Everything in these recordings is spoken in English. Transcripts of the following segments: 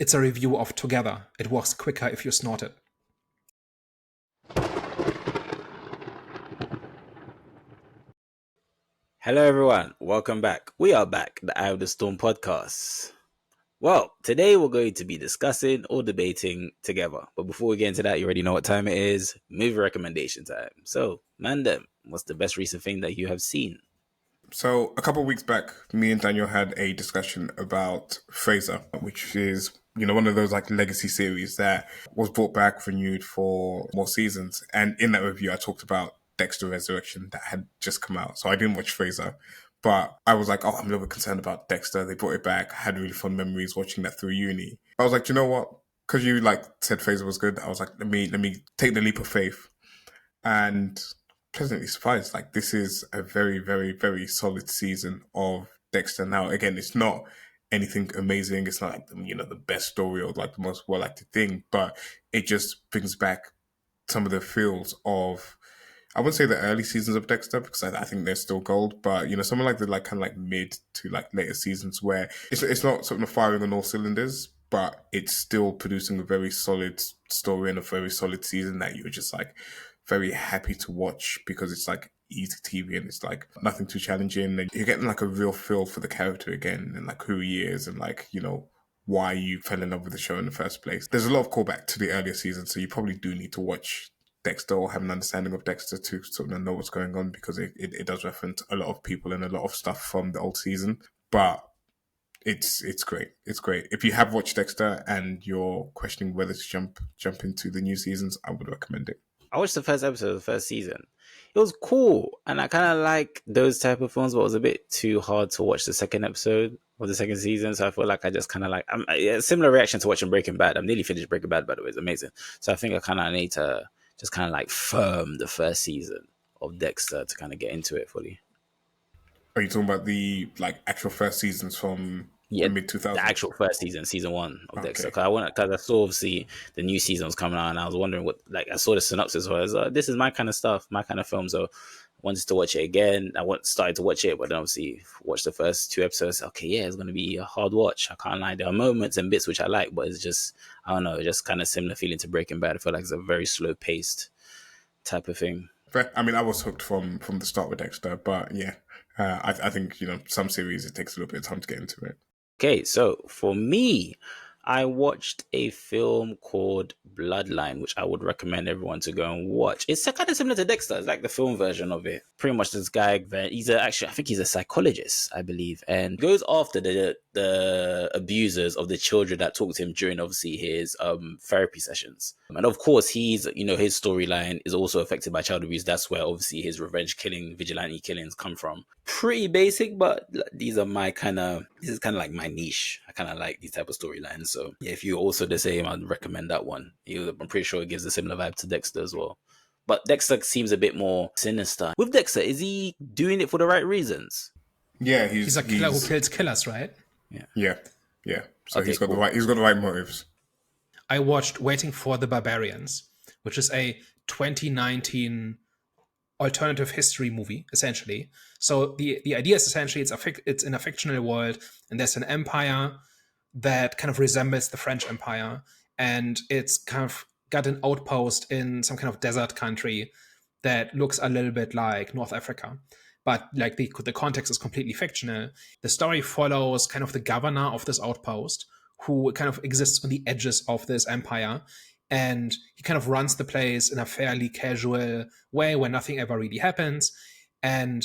It's a review of Together. It works quicker if you snort it. Hello, everyone. Welcome back. We are back, the Eye of the Storm podcast. Well, today we're going to be discussing or debating Together. But before we get into that, you already know what time it is. Movie recommendation time. So, Mandem, what's the best recent thing that you have seen? So a couple of weeks back, me and Daniel had a discussion about Fraser, which is, one of those like legacy series that was brought back, renewed for more seasons. And in that review, I talked about Dexter Resurrection that had just come out. So I didn't watch Fraser, but I was like, oh, I'm a little bit concerned about Dexter. They brought it back. I had really fun memories watching that through uni. I was like, you know what? Because you said Fraser was good, I was like, let me take the leap of faith. And pleasantly surprised. Like, this is a very, very, very solid season of Dexter. Now, again, it's not anything amazing. It's not like the best story or like the most well acted thing, but it just brings back some of the feels of, I wouldn't say the early seasons of Dexter because I think they're still gold, but some of like the kind of like mid to like later seasons where it's not sort of firing on all cylinders, but it's still producing a very solid story and a very solid season that you're just like very happy to watch because it's like easy TV and it's like nothing too challenging, and you're getting like a real feel for the character again and like who he is and like why you fell in love with the show in the first place. There's a lot of callback to the earlier seasons, so you probably do need to watch Dexter or have an understanding of Dexter to sort of know what's going on because it does reference a lot of people and a lot of stuff from the old season. But it's great. It's great. If you have watched Dexter and you're questioning whether to jump into the new seasons, I would recommend it. I watched the first episode of the first season. It was cool, and I kind of like those type of films, but it was a bit too hard to watch the second episode of the second season. So I feel like I just kind of like a similar reaction to watching Breaking Bad. I'm nearly finished Breaking Bad, by the way, it's amazing. So I think I kind of need to just kind of like firm the first season of Dexter to kind of get into it fully. Are you talking about the like actual first seasons from the mid 2000s? The actual first season 1 of Dexter. Because I saw obviously the new season was coming out, and I was wondering what, like, I saw the synopsis was, this is my kind of stuff, my kind of film. So I wanted to watch it again. Started to watch it, but then obviously watched the first 2 episodes. Okay, yeah, it's going to be a hard watch. I can't lie. There are moments and bits which I like, but it's just, I don't know, just kind of similar feeling to Breaking Bad. I feel like it's a very slow paced type of thing. I mean, I was hooked from the start with Dexter, but yeah, I think some series it takes a little bit of time to get into it. Okay, so for me, I watched a film called Bloodline, which I would recommend everyone to go and watch. It's kind of similar to Dexter. It's like the film version of it. Pretty much this guy, I think he's a psychologist, I believe, and goes after the abusers of the children that talk to him during obviously his therapy sessions. And of course, his storyline is also affected by child abuse. That's where obviously his revenge killing, vigilante killings come from. Pretty basic, but this is kind of like my niche. I kind of like these type of storylines. So yeah, if you're also the same, I'd recommend that one. I'm pretty sure it gives a similar vibe to Dexter as well. But Dexter seems a bit more sinister. With Dexter, is he doing it for the right reasons? Yeah, he's a killer who kills killers, right? Yeah. So okay, he's got the right motives. I watched Waiting for the Barbarians, which is a 2019 alternative history movie, essentially. So the idea is essentially it's in a fictional world, and there's an empire that kind of resembles the French Empire, and it's kind of got an outpost in some kind of desert country that looks a little bit like North Africa. But like the context is completely fictional. The story follows kind of the governor of this outpost, who kind of exists on the edges of this empire, and he kind of runs the place in a fairly casual way where nothing ever really happens. And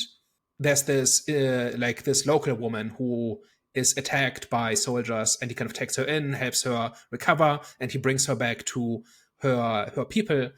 there's this local woman who is attacked by soldiers, and he kind of takes her in, helps her recover, and he brings her back to her people.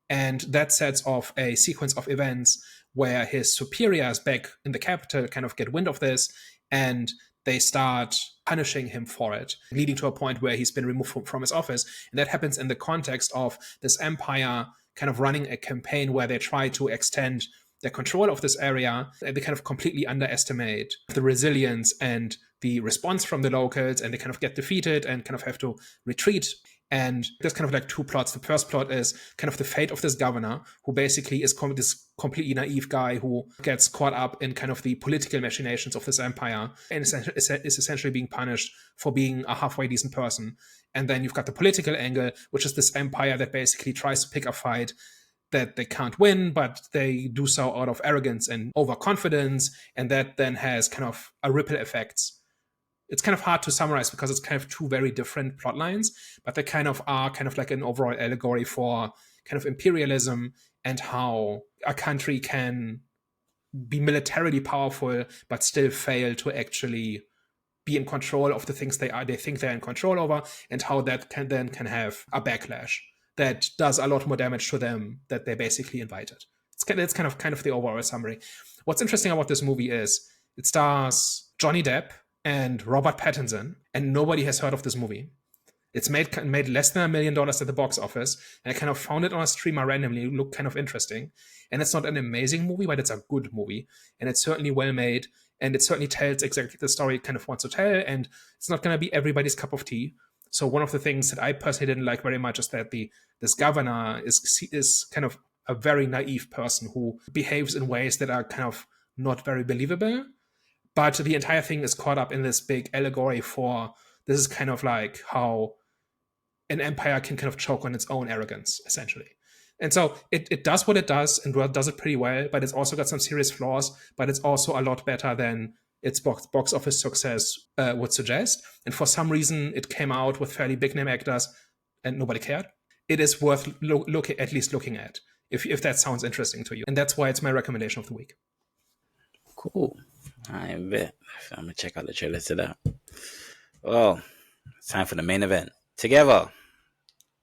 And that sets off a sequence of events where his superiors back in the capital kind of get wind of this, and they start punishing him for it, leading to a point where he's been removed from his office. And that happens in the context of this empire kind of running a campaign where they try to extend their control of this area. They kind of completely underestimate the resilience and the response from the locals, and they kind of get defeated and kind of have to retreat. And there's kind of like two plots. The first plot is kind of the fate of this governor, who basically is this completely naive guy who gets caught up in kind of the political machinations of this empire and is essentially being punished for being a halfway decent person. And then you've got the political angle, which is this empire that basically tries to pick a fight that they can't win, but they do so out of arrogance and overconfidence. And that then has kind of a ripple effects. It's kind of hard to summarize because it's kind of two very different plot lines, but they kind of are kind of like an overall allegory for kind of imperialism and how a country can be militarily powerful but still fail to actually be in control of the things they think they're in control over, and how that can have a backlash that does a lot more damage to them that they basically invited. It's kind of the overall summary. What's interesting about this movie is it stars Johnny Depp and Robert Pattinson, and nobody has heard of this movie. It's made less than $1 million at the box office, and I kind of found it on a streamer randomly. It looked kind of interesting, and it's not an amazing movie, but it's a good movie, and it's certainly well made, and it certainly tells exactly the story it kind of wants to tell, and it's not going to be everybody's cup of tea. So one of the things that I personally didn't like very much is that this governor is kind of a very naive person who behaves in ways that are kind of not very believable. But the entire thing is caught up in this big allegory for this is kind of like how an empire can kind of choke on its own arrogance, essentially. And so it does what it does and does it pretty well, but it's also got some serious flaws, but it's also a lot better than its box office success would suggest. And for some reason, it came out with fairly big name actors and nobody cared. It is worth at least looking at if that sounds interesting to you. And that's why it's my recommendation of the week. Cool. I bet. I'm going to check out the trailer to that. Well, it's time for the main event. Together,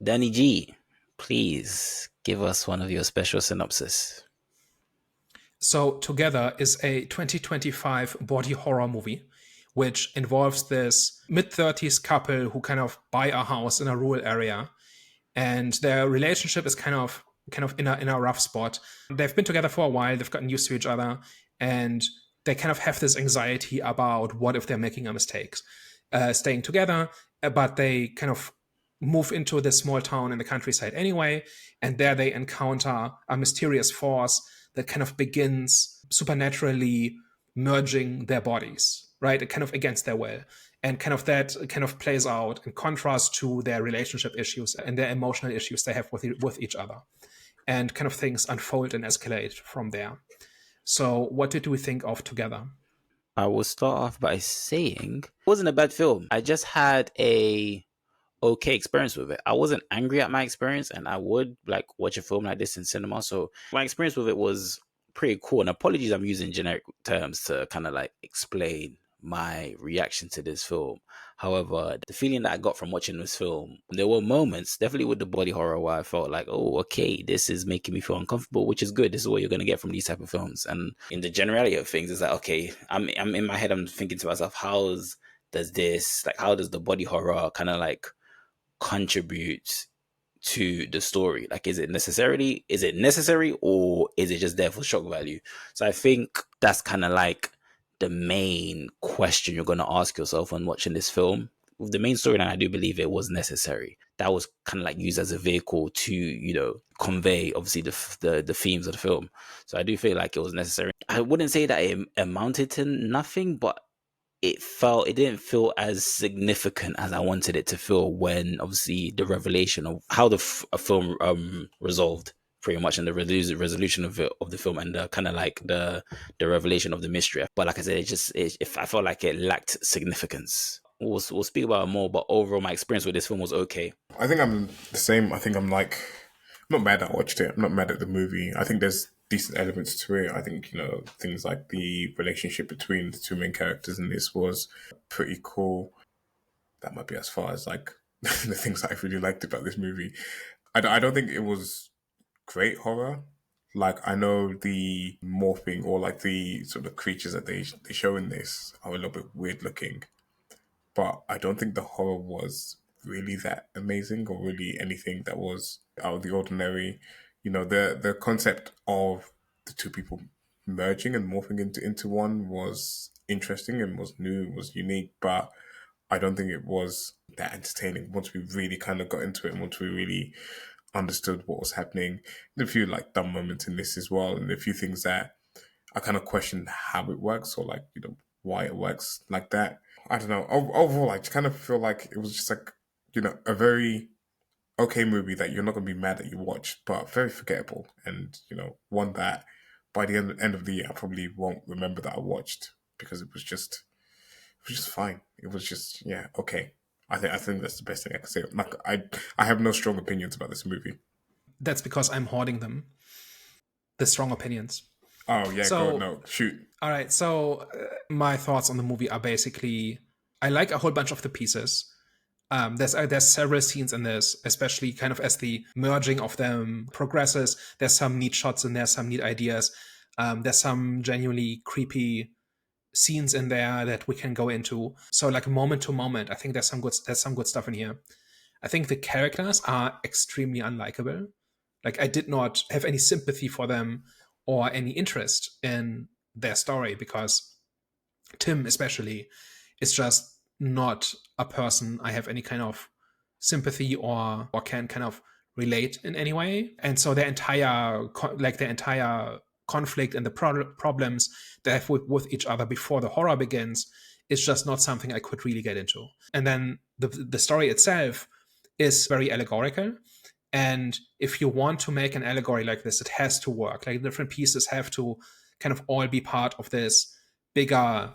Danny G, please give us one of your special synopsis. So Together is a 2025 body horror movie, which involves this mid-30s couple who kind of buy a house in a rural area. And their relationship is kind of in a rough spot. They've been together for a while. They've gotten used to each other. And they kind of have this anxiety about what if they're making a mistake, staying together, but they kind of move into this small town in the countryside anyway, and there they encounter a mysterious force that kind of begins supernaturally merging their bodies, right? Kind of against their will. And kind of that kind of plays out in contrast to their relationship issues and their emotional issues they have with each other. And kind of things unfold and escalate from there. So what did we think of Together? I will start off by saying it wasn't a bad film. I just had a okay experience with it. I wasn't angry at my experience, and I would like watch a film like this in cinema. So my experience with it was pretty cool. And apologies, I'm using generic terms to kind of like explain my reaction to this film. However, the feeling that I got from watching this film, there were moments, definitely with the body horror, where I felt like, oh, okay, this is making me feel uncomfortable, which is good. This is what you're going to get from these type of films. And in the generality of things, it's like, okay, I'm in my head, I'm thinking to myself, how does the body horror kind of like contribute to the story? Like, is it necessary, or is it just there for shock value? So I think that's kind of like the main question you're going to ask yourself when watching this film. With the main storyline, I do believe it was necessary. That was kind of like used as a vehicle to, convey obviously the themes of the film. So I do feel like it was necessary. I wouldn't say that it amounted to nothing, but it didn't feel as significant as I wanted it to feel when obviously the revelation of how the film resolved pretty much in the resolution of the film, and the kind of like the revelation of the mystery. But like I said, I felt like it lacked significance. We'll speak about it more, but overall my experience with this film was okay. I think I'm the same. I think I'm not mad that I watched it. I'm not mad at the movie. I think there's decent elements to it. I think, things like the relationship between the two main characters in this was pretty cool. That might be as far as like the things that I really liked about this movie. I don't think it was great horror. Like, I know the morphing or like the sort of creatures that they show in this are a little bit weird looking, but I don't think the horror was really that amazing or really anything that was out of the ordinary. The concept of the two people merging and morphing into one was interesting and was new, was unique, but I don't think it was that entertaining once we really kind of got into it and once we really understood what was happening. There's a few like dumb moments in this as well, and a few things that I kind of questioned how it works or like, why it works like that. I don't know. Overall, I just kind of feel like it was just like, a very okay movie that you're not going to be mad that you watched, but very forgettable. And, one that by the end of the year, I probably won't remember that I watched because it was just fine. It was just, yeah, okay. I think that's the best thing I can say. Like, I have no strong opinions about this movie. That's because I'm hoarding them, the strong opinions. Oh yeah, So, no, shoot. all right. So my thoughts on the movie are basically, I like a whole bunch of the pieces. There's several scenes in this, especially kind of as the merging of them progresses. There's some neat shots and there's some neat ideas. There's some genuinely creepy scenes in there that we can go into. So like moment to moment, I think there's some good stuff in here. I think the characters are extremely unlikable. Like I did not have any sympathy for them or any interest in their story because Tim especially is just not a person I have any kind of sympathy or can kind of relate in any way. And so their entire conflict and the problems they have with each other before the horror begins is just not something I could really get into. And then the story itself is very allegorical. And if you want to make an allegory like this, it has to work. Like different pieces have to kind of all be part of this bigger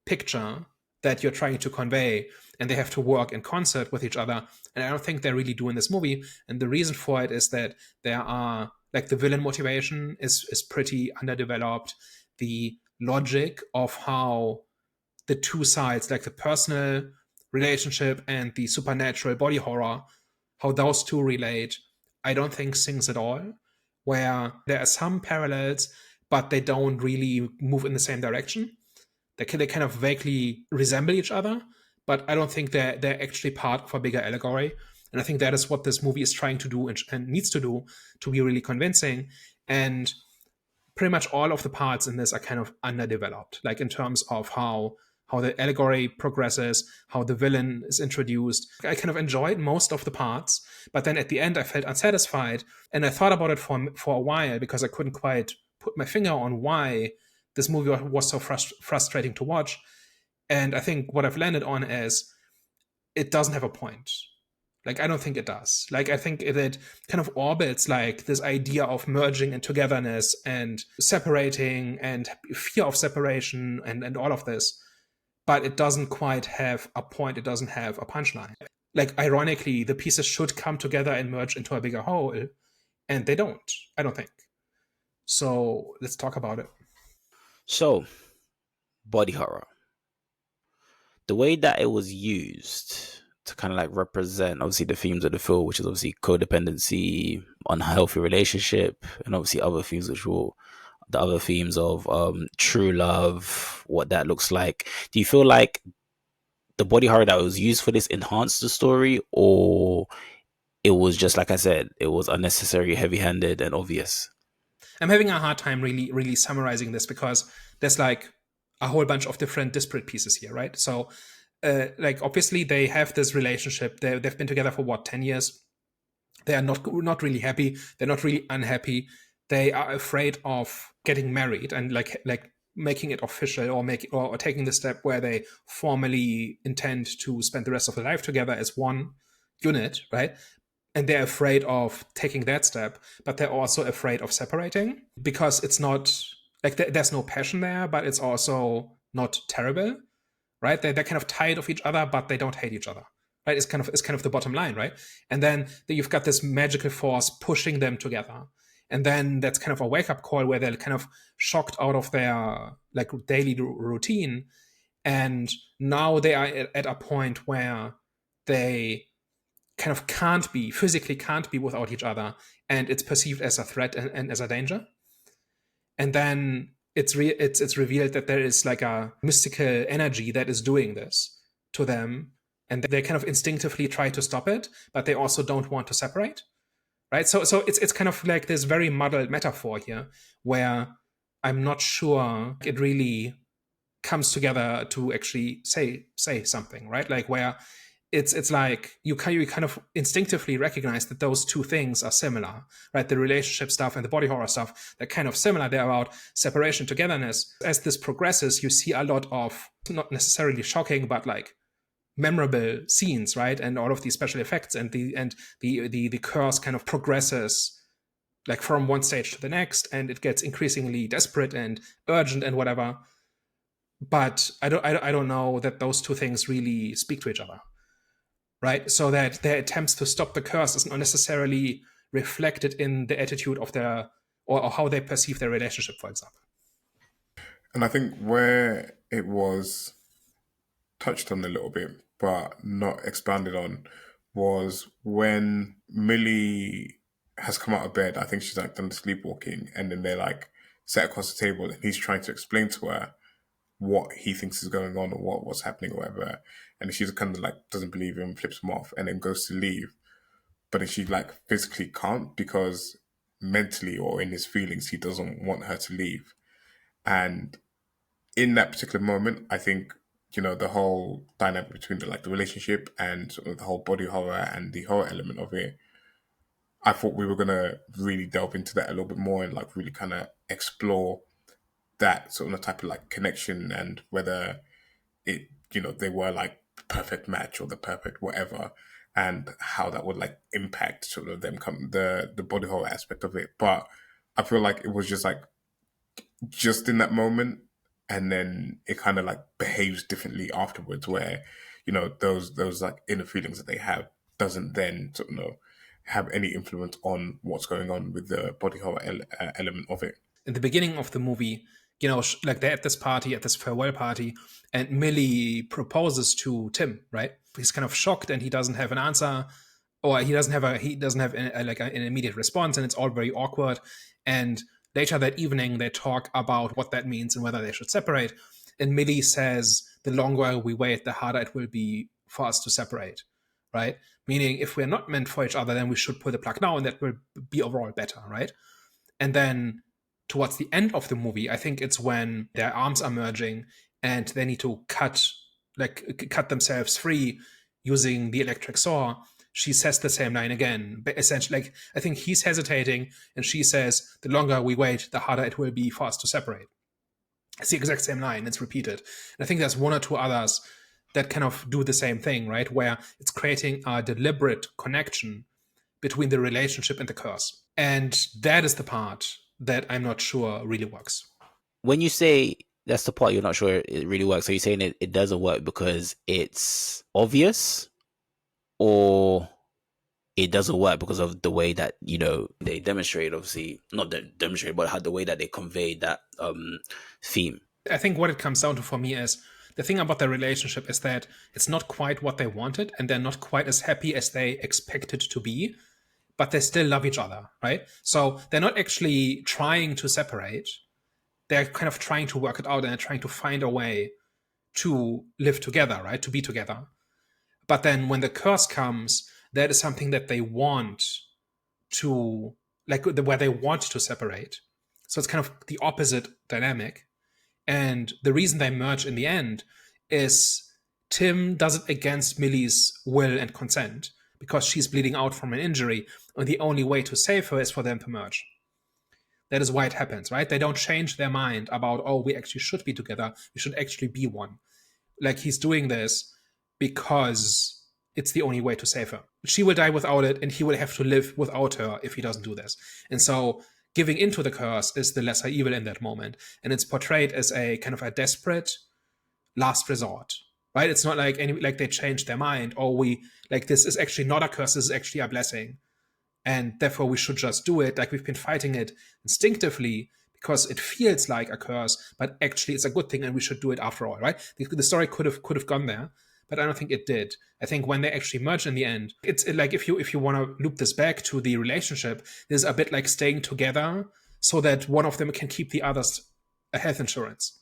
picture that you're trying to convey, and they have to work in concert with each other. And I don't think they really do in this movie. And the reason for it is that there are like the villain motivation is pretty underdeveloped. The logic of how the two sides, like the personal relationship and the supernatural body horror, how those two relate, I don't think sings at all. Where there are some parallels, but they don't really move in the same direction. They kind of vaguely resemble each other, but I don't think they're actually part of a bigger allegory. And I think that is what this movie is trying to do and needs to do to be really convincing. And pretty much all of the parts in this are kind of underdeveloped, like in terms of how the allegory progresses, how the villain is introduced. I kind of enjoyed most of the parts, but then at the end I felt unsatisfied. And I thought about it for a while because I couldn't quite put my finger on why this movie was so frustrating to watch. And I think what I've landed on is it doesn't have a point. Like, I don't think it does. Like, I think it kind of orbits like this idea of merging and togetherness and separating and fear of separation and all of this. But it doesn't quite have a point. It doesn't have a punchline. Like, ironically, the pieces should come together and merge into a bigger whole. And they don't, I don't think. So let's talk about it. So, body horror. The way that it was used to kind of like represent obviously the themes of the film, which is obviously codependency, unhealthy relationship, and obviously other themes the other themes of true love, what that looks like. Do you feel like the body horror that was used for this enhanced the story, or it was just, like I said, it was unnecessary, heavy-handed, and obvious? I'm having a hard time really summarizing this because there's like a whole bunch of different disparate pieces here, right? So, like obviously they have this relationship. They've been together for 10 years. They are not really happy. They're not really unhappy. They are afraid of getting married and like making it official or taking the step where they formally intend to spend the rest of their life together as one unit, right? And they're afraid of taking that step, but they're also afraid of separating because it's not like there's no passion there, but it's also not terrible, right? They're kind of tired of each other, but they don't hate each other, right? It's kind of the bottom line, right? And then you've got this magical force pushing them together. And then that's kind of a wake-up call where they're kind of shocked out of their like daily routine. And now they are at a point where they kind of physically can't be without each other, and it's perceived as a threat and as a danger. And then it's revealed that there is like a mystical energy that is doing this to them, and they kind of instinctively try to stop it, but they also don't want to separate, right? So it's kind of like this very muddled metaphor here, where I'm not sure it really comes together to actually say something, right? Like where it's like you kind of instinctively recognize that those two things are similar, right? The relationship stuff and the body horror stuff, they're kind of similar. They're about separation, togetherness. As this progresses, you see a lot of not necessarily shocking, but like memorable scenes, right? And all of these special effects and the curse kind of progresses like from one stage to the next, and it gets increasingly desperate and urgent and whatever. But I don't know that those two things really speak to each other, right? So that their attempts to stop the curse is not necessarily reflected in the attitude of their or how they perceive their relationship, for example. And I think where it was touched on a little bit, but not expanded on, was when Millie has come out of bed. I think she's like done the sleepwalking, and then they're like sat across the table, and he's trying to explain to her what he thinks is going on or what's happening or whatever. And she's kind of like doesn't believe him, flips him off, and then goes to leave. But then she like physically can't, because mentally or in his feelings, he doesn't want her to leave. And in that particular moment, I think, you know, the whole dynamic between the relationship and sort of the whole body horror and the horror element of it, I thought we were going to really delve into that a little bit more and like really kind of explore that sort of type of like connection, and whether it, you know, they were like the perfect match or the perfect whatever, and how that would like impact sort of them the body horror aspect of it. But I feel like it was just in that moment, and then it kind of like behaves differently afterwards, where, you know, those like inner feelings that they have doesn't then sort of, you know, have any influence on what's going on with the body horror element of it. In the beginning of the movie, you know, like they're at this party, at this farewell party, and Millie proposes to Tim, right? He's kind of shocked and he doesn't have an answer, or he doesn't have an immediate response, and it's all very awkward. And later that evening, they talk about what that means and whether they should separate. And Millie says, the longer we wait, the harder it will be for us to separate, right? Meaning, if we're not meant for each other, then we should pull the plug now, and that will be overall better, right? And then towards the end of the movie, I think it's when their arms are merging and they need to cut themselves free using the electric saw. She says the same line again, but essentially, like, I think he's hesitating, and she says, the longer we wait, the harder it will be for us to separate. It's the exact same line, it's repeated. And I think there's one or two others that kind of do the same thing, right? Where it's creating a deliberate connection between the relationship and the curse. And that is the part that I'm not sure really works. When you say that's the part you're not sure it really works, are you saying it doesn't work because it's obvious, or it doesn't work because of the way that, you know, they demonstrate, obviously not demonstrate, but how the way that they convey that theme? I think what it comes down to for me is, the thing about their relationship is that it's not quite what they wanted, and they're not quite as happy as they expected to be, but they still love each other, right? So they're not actually trying to separate. They're kind of trying to work it out, and they're trying to find a way to live together, right? To be together. But then when the curse comes, that is something that they want to, like, where they want to separate. So it's kind of the opposite dynamic. And the reason they merge in the end is Tim does it against Millie's will and consent, because she's bleeding out from an injury, and the only way to save her is for them to merge. That is why it happens, right? They don't change their mind about, oh, we actually should be together, we should actually be one. Like, he's doing this because it's the only way to save her. She will die without it, and he will have to live without her if he doesn't do this. And so giving into the curse is the lesser evil in that moment. And it's portrayed as a kind of a desperate last resort, right? It's not like they changed their mind, or this is actually not a curse, this is actually a blessing, and therefore we should just do it. Like, we've been fighting it instinctively because it feels like a curse, but actually it's a good thing, and we should do it after all, right? The story could have gone there, but I don't think it did. I think when they actually merge in the end, it's like, if you want to loop this back to the relationship, there's a bit like staying together so that one of them can keep the others a health insurance,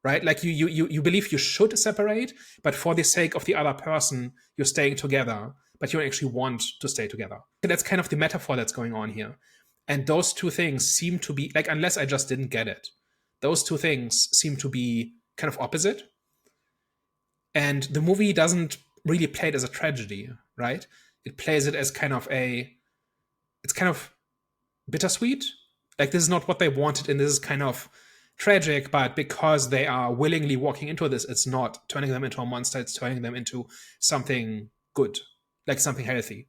right? Like, you believe you should separate, but for the sake of the other person, you're staying together, but you don't actually want to stay together. And that's kind of the metaphor that's going on here. And those two things seem to be, like, unless I just didn't get it, those two things seem to be kind of opposite. And the movie doesn't really play it as a tragedy, right? It plays it as it's kind of bittersweet. Like, this is not what they wanted, and this is kind of tragic, but because they are willingly walking into this, it's not turning them into a monster, it's turning them into something good, like something healthy.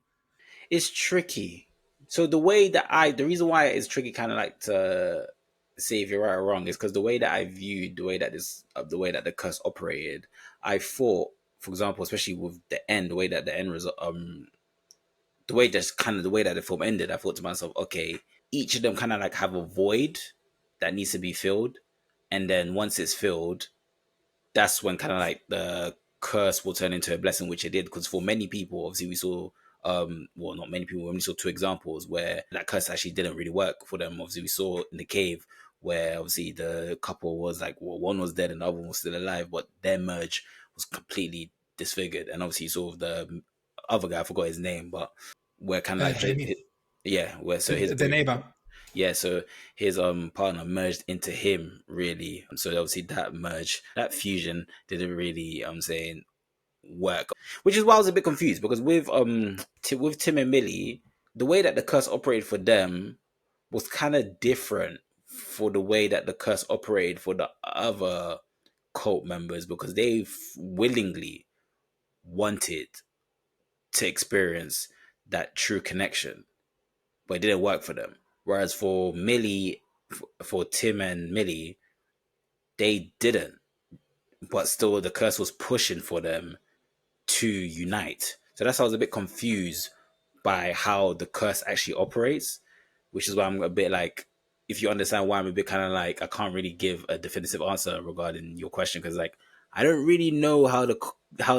It's tricky. So the reason why it's tricky, kind of like to say if you're right or wrong, is because the way that I viewed the way that the curse operated, I thought, for example, especially with the end, the way that the end was, the way that the film ended, I thought to myself, okay, each of them kind of like have a void that needs to be filled, and then once it's filled, that's when kind of like the curse will turn into a blessing, which it did. Because for many people, obviously, we saw, well, not many people, we only saw two examples where that curse actually didn't really work for them. Obviously, we saw in the cave where obviously the couple was like, well, one was dead and the other one was still alive, but their merge was completely disfigured. And obviously, you saw the other guy, I forgot his name, but where kind of like Jamie, where so his the neighbor. yeah, so his partner merged into him really. So obviously that fusion didn't really saying work. Which is why I was a bit confused, because with with Tim and Millie, the way that the curse operated for them was kind of different for the way that the curse operated for the other cult members, because they willingly wanted to experience that true connection, but it didn't work for them. Whereas for Tim and Millie, they didn't. But still, the curse was pushing for them to unite. So that's why I was a bit confused by how the curse actually operates, which is why I'm a bit like, if you understand why I'm a bit kind of like, I can't really give a definitive answer regarding your question, because like, I don't really know how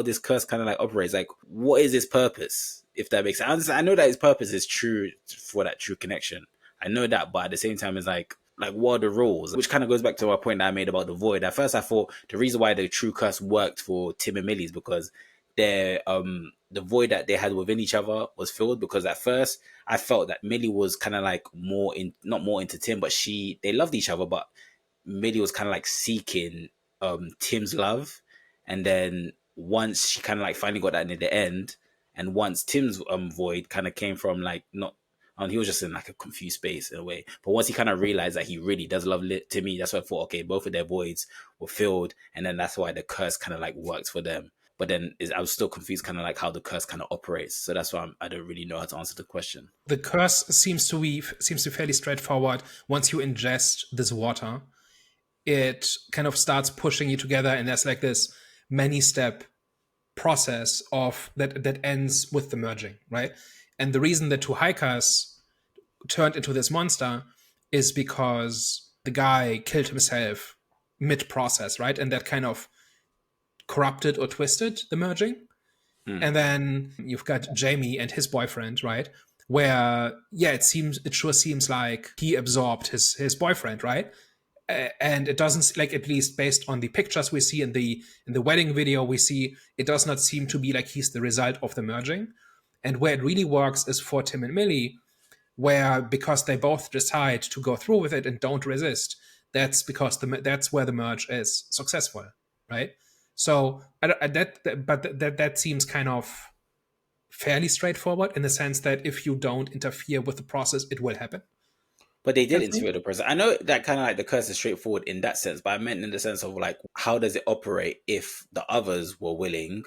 this curse kind of like operates. Like, what is its purpose? If that makes sense. I know that its purpose is true for that true connection. I know that, but at the same time, it's like what are the rules? Which kind of goes back to our point that I made about the void. At first, I thought the reason why the true curse worked for Tim and Millie is because their the void that they had within each other was filled. Because at first, I felt that Millie was kind of like not more into Tim, but they loved each other, but Millie was kind of like seeking Tim's love. And then once she kind of like finally got that near the end, and once Tim's void kind of came from like not, and he was just in like a confused space in a way. But once he kind of realized that he really does love Timmy, that's why I thought, okay, both of their voids were filled, and then that's why the curse kind of like worked for them. But then I was still confused, kind of like how the curse kind of operates. So that's why I don't really know how to answer the question. The curse seems to be fairly straightforward. Once you ingest this water, it kind of starts pushing you together, and there's like this many-step process of that ends with the merging, right? And the reason the two hikers turned into this monster is because the guy killed himself mid-process, right? And that kind of corrupted or twisted the merging. And then you've got Jamie and his boyfriend, right? Where, yeah, it sure seems like he absorbed his boyfriend, right? And it doesn't, like, at least based on the pictures we see in the wedding video we see, it does not seem to be like he's the result of the merging. And where it really works is for Tim and Millie, where because they both decide to go through with it and don't resist, that's where the merge is successful, right? So that seems kind of fairly straightforward in the sense that if you don't interfere with the process, it will happen. But they did interfere with the process. I know that kind of like the curse is straightforward in that sense, but I meant in the sense of like, how does it operate if the others were willing?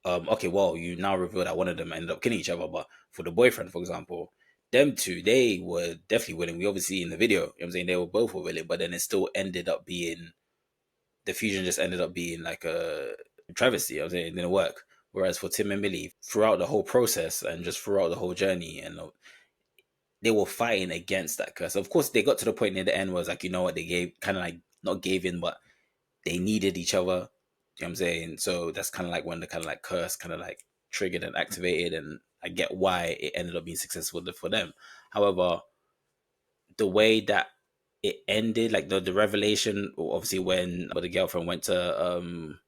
Okay, well, you now reveal that one of them ended up killing each other, but for the boyfriend, for example, them two, they were definitely willing. We obviously see in the video, you know what I'm saying, they were both willing, but then it still ended up being, the fusion just ended up being like a travesty. You know what I'm saying, it didn't work. Whereas for Tim and Millie, throughout the whole process and just throughout the whole journey, and they were fighting against that curse. Of course, they got to the point near the end where it's like, you know what, they gave, kind of like, not gave in, but they needed each other. You know what I'm saying? So that's kind of like when the kind of like curse kind of like triggered and activated, and I get why it ended up being successful for them. However, the way that it ended, like the revelation, obviously when the girlfriend went to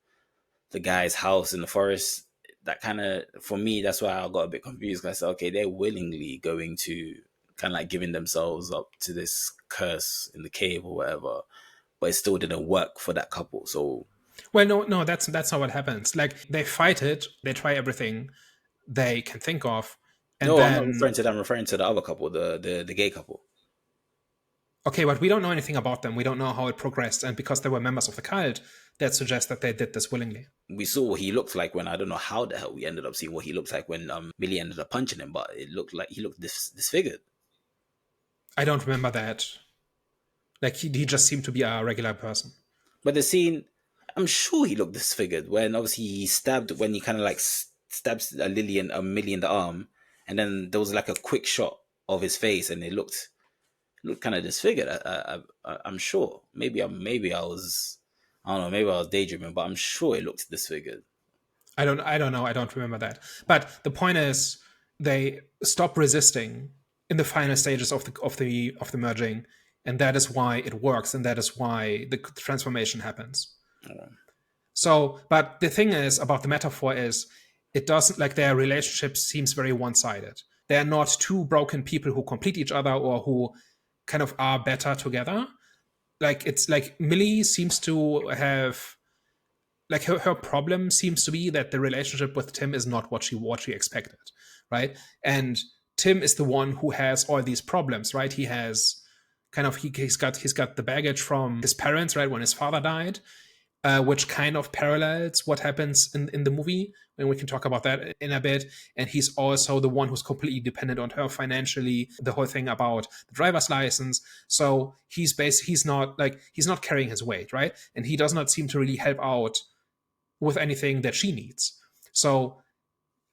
the guy's house in the forest, that kind of, for me, that's why I got a bit confused. I said, okay, they're willingly going to kind of like giving themselves up to this curse in the cave or whatever, but it still didn't work for that couple. So Well, no, that's not what happens. Like they fight it, they try everything they can think of, and No, I'm not then referring to that. I'm referring to the other couple, the gay couple. okay, but we don't know anything about them. We don't know how it progressed, and because they were members of the cult, that suggests that they did this willingly. We saw what he looked like when, I don't know how the hell we ended up seeing what he looked like when Millie ended up punching him, but it looked like he looked disfigured. I don't remember that. Like he just seemed to be a regular person. But the scene, I'm sure he looked disfigured when obviously he stabbed, when he kind of like stabs a Millie in the arm, and then there was like a quick shot of his face, and it looked kind of disfigured. I'm sure. Maybe I was, I don't know. Maybe I was daydreaming, but I'm sure it looked disfigured. I don't know. I don't remember that. But the point is, they stop resisting in the final stages of the merging, and that is why it works, and that is why the transformation happens. So, but the thing is about the metaphor is, it doesn't, like, their relationship seems very one-sided. They're not two broken people who complete each other or who kind of are better together. Like, it's like Millie seems to have, like, her problem seems to be that the relationship with Tim is not what she expected, right? And Tim is the one who has all these problems, right? He has kind of he's got the baggage from his parents, right, when his father died, which kind of parallels what happens in the movie, and we can talk about that in a bit. And he's also the one who's completely dependent on her financially, the whole thing about the driver's license. So he's not carrying his weight, right? And he does not seem to really help out with anything that she needs. So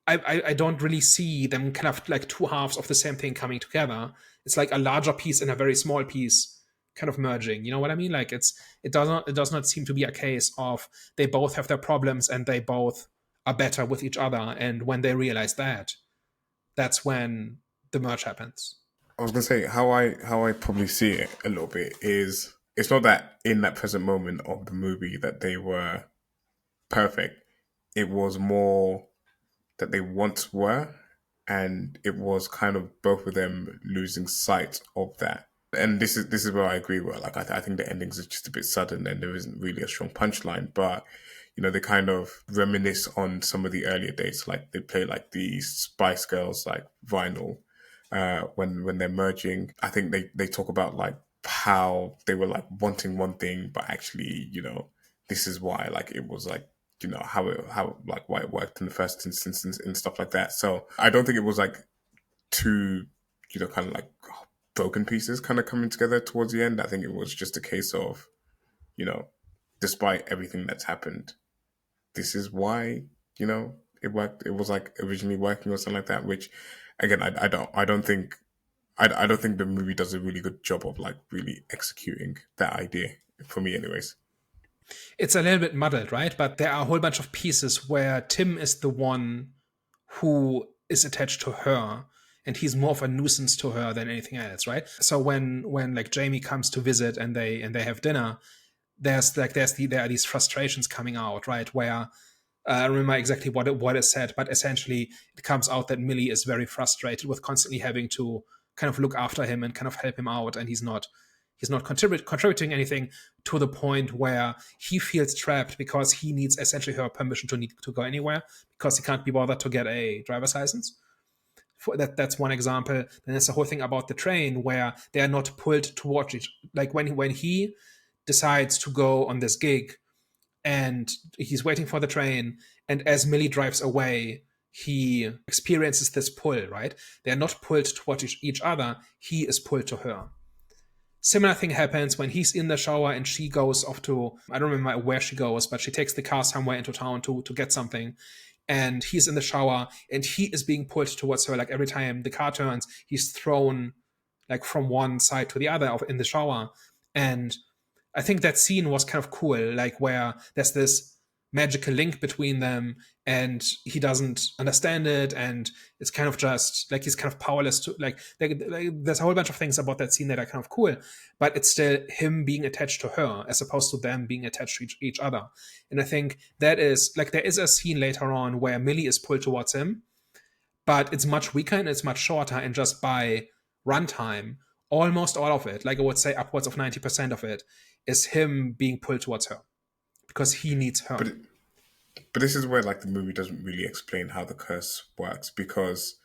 I don't really see them kind of like two halves of the same thing coming together. It's like a larger piece and a very small piece kind of merging. You know what I mean? Like it does not seem to be a case of they both have their problems and they both are better with each other. And when they realize that, that's when the merge happens. I was gonna say how I probably see it a little bit is, it's not that in that present moment of the movie that they were perfect. It was more that they once were, and it was kind of both of them losing sight of that. And this is where I agree with. Like I think the endings are just a bit sudden, and there isn't really a strong punchline. But they kind of reminisce on some of the earlier days. Like they play like the Spice Girls like vinyl when they're merging. I think they talk about like how they were like wanting one thing, but actually this is why, like it was like how why it worked in the first instance and stuff like that. So I don't think it was like two kind of like broken pieces kind of coming together towards the end. I think it was just a case of despite everything that's happened, this is why it worked. It was like originally working or something like that, which again I don't think the movie does a really good job of like really executing that idea, for me anyways. It's a little bit muddled, right? But there are a whole bunch of pieces where Tim is the one who is attached to her, and he's more of a nuisance to her than anything else, right? So when like Jamie comes to visit and they have dinner, there are these frustrations coming out, right? Where I don't remember exactly what is said, but essentially it comes out that Millie is very frustrated with constantly having to kind of look after him and kind of help him out, and he's not contributing anything, to the point where he feels trapped because he needs essentially her permission to go anywhere because he can't be bothered to get a driver's license. That's one example. Then there's the whole thing about the train where they are not pulled towards each. Like when he decides to go on this gig and he's waiting for the train, and as Millie drives away, he experiences this pull, right? They're not pulled towards each other. He is pulled to her. Similar thing happens when he's in the shower and she goes off to, I don't remember where she goes, but she takes the car somewhere into town to get something. And he's in the shower and he is being pulled towards her. Like every time the car turns, he's thrown like from one side to the other in the shower. And I think that scene was kind of cool, like where there's this magical link between them and he doesn't understand it, and it's kind of just like he's kind of powerless to like there's a whole bunch of things about that scene that are kind of cool, but it's still him being attached to her as opposed to them being attached to each other. And I think that is like, there is a scene later on where Millie is pulled towards him, but it's much weaker and it's much shorter, and just by runtime, almost all of it, like I would say upwards of 90% of it, is him being pulled towards her because he needs her. But this is where like the movie doesn't really explain how the curse works, because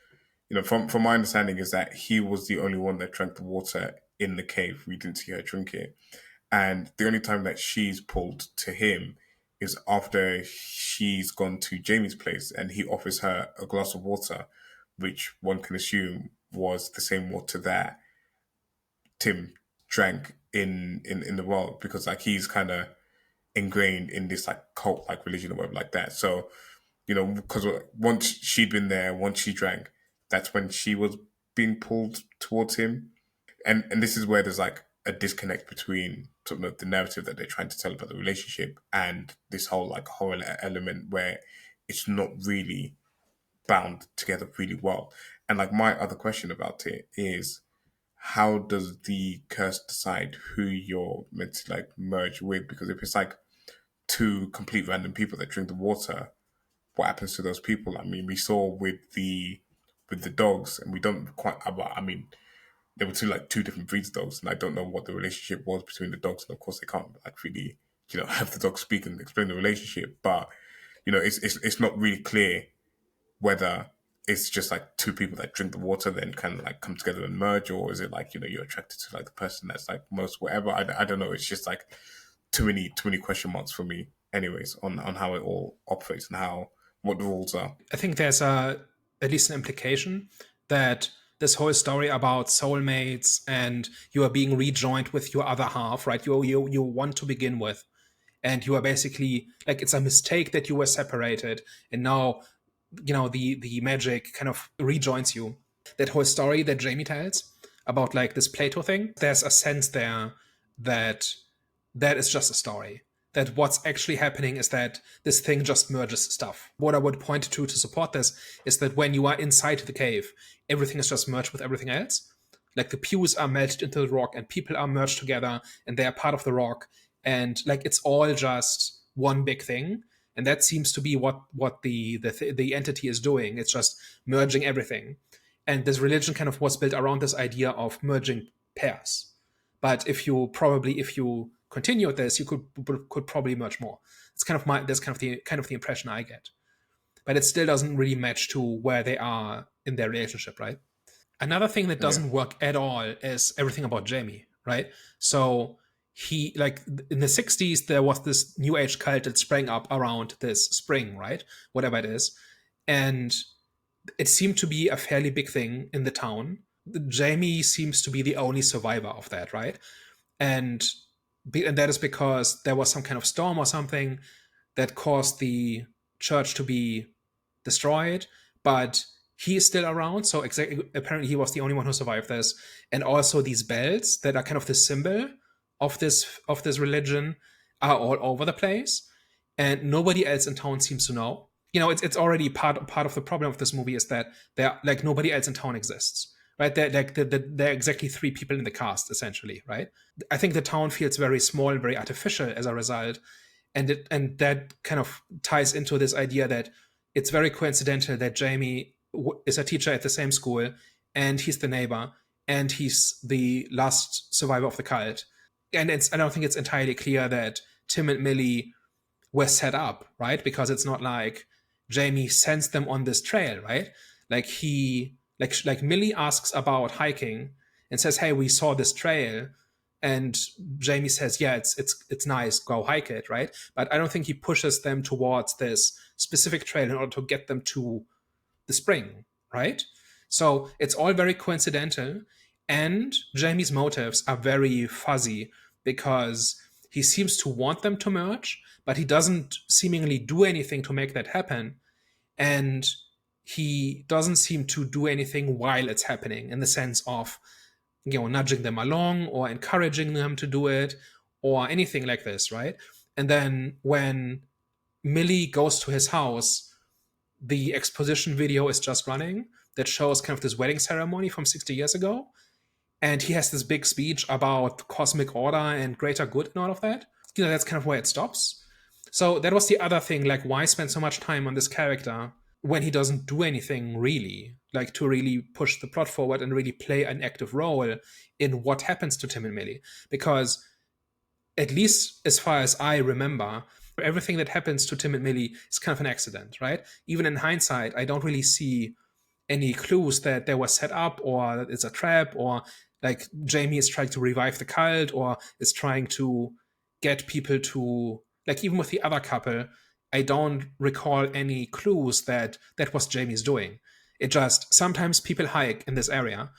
from my understanding is that he was the only one that drank the water in the cave. We didn't see her drink it, and the only time that she's pulled to him is after she's gone to Jamie's place and he offers her a glass of water, which one can assume was the same water that Tim drank in the world, because like he's kind of ingrained in this like cult like religion or whatever like that. So because once she'd been there, once she drank, that's when she was being pulled towards him, and this is where there's like a disconnect between sort of the narrative that they're trying to tell about the relationship and this whole like horror element where it's not really bound together really well. And like my other question about it is, how does the curse decide who you're meant to like merge with? Because if it's like two complete random people that drink the water, what happens to those people? I mean, we saw with the dogs, and we don't quite. I mean, there were two different breeds of dogs, and I don't know what the relationship was between the dogs. And of course, they can't like really have the dogs speak and explain the relationship. But it's not really clear whether it's just like two people that drink the water then kind of like come together and merge, or is it like you're attracted to like the person that's like most whatever. I don't know. It's just like too many question marks for me, anyways, on how it all operates and what the rules are. I think there's at least an implication that this whole story about soulmates and you are being rejoined with your other half, right? You want to begin with, and you are basically like, it's a mistake that you were separated, and now the magic kind of rejoins you. That whole story that Jamie tells about like this Plato thing, there's a sense there that is just a story. That what's actually happening is that this thing just merges stuff. What I would point to support this is that when you are inside the cave, everything is just merged with everything else. Like the pews are melted into the rock and people are merged together and they are part of the rock. And like it's all just one big thing. And that seems to be what the entity is doing. It's just merging everything. And this religion kind of was built around this idea of merging pairs. But if you continued this, you could probably merge more. It's that's kind of the impression I get. But it still doesn't really match to where they are in their relationship, right? Another thing that doesn't work at all is everything about Jamie, right? So he, like in the 60s, there was this new age cult that sprang up around this spring, right? Whatever it is. And it seemed to be a fairly big thing in the town. Jamie seems to be the only survivor of that, right? And that is because there was some kind of storm or something that caused the church to be destroyed, but he is still around. So apparently he was the only one who survived this. And also these bells that are kind of the symbol of this religion are all over the place, and nobody else in town seems to know. It's already part of the problem of this movie is that there like nobody else in town exists. Right, there are exactly 3 people in the cast, essentially, right? I think the town feels very small and very artificial as a result, and that kind of ties into this idea that it's very coincidental that Jamie is a teacher at the same school, and he's the neighbor, and he's the last survivor of the cult. And I don't think it's entirely clear that Tim and Millie were set up, right? Because it's not like Jamie sends them on this trail, right? Like Millie asks about hiking and says, "Hey, we saw this trail," and Jamie says, "Yeah, it's nice. Go hike it," right? But I don't think he pushes them towards this specific trail in order to get them to the spring, right? So it's all very coincidental, and Jamie's motives are very fuzzy because he seems to want them to merge, but he doesn't seemingly do anything to make that happen, and he doesn't seem to do anything while it's happening in the sense of nudging them along or encouraging them to do it or anything like this, right? And then when Millie goes to his house, the exposition video is just running that shows kind of this wedding ceremony from 60 years ago, and he has this big speech about cosmic order and greater good and all of that. That's kind of where it stops. So that was the other thing, like why spend so much time on this character when he doesn't do anything really, like to really push the plot forward and really play an active role in what happens to Tim and Millie. Because at least as far as I remember, Everything that happens to Tim and Millie is kind of an accident, right? Even in hindsight, I don't really see any clues that they were set up or that it's a trap or like Jamie is trying to revive the cult or is trying to get people to, like, even with the other couple, I don't recall any clues that that was Jamie's doing. It just sometimes people hike in this area,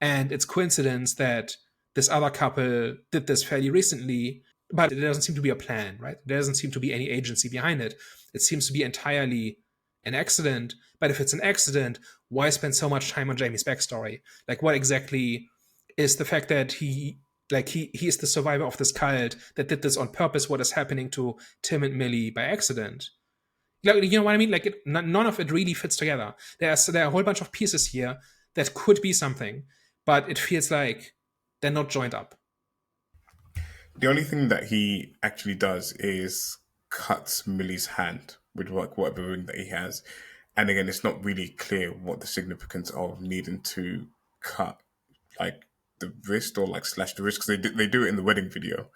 and it's coincidence that this other couple did this fairly recently, but there doesn't seem to be a plan, right? There doesn't seem to be any agency behind it. It seems to be entirely an accident. But if it's an accident, why spend so much time on Jamie's backstory? Like, what exactly is the fact that he is the survivor of this cult that did this on purpose? What is happening to Tim and Millie by accident? Like, you know what I mean? Like, none of it really fits together. There are a whole bunch of pieces here that could be something, but it feels like they're not joined up. The only thing that he actually does is cuts Millie's hand with whatever ring that he has. And again, it's not really clear what the significance of needing to cut like the wrist or like slash the wrist, because they do it in the wedding video.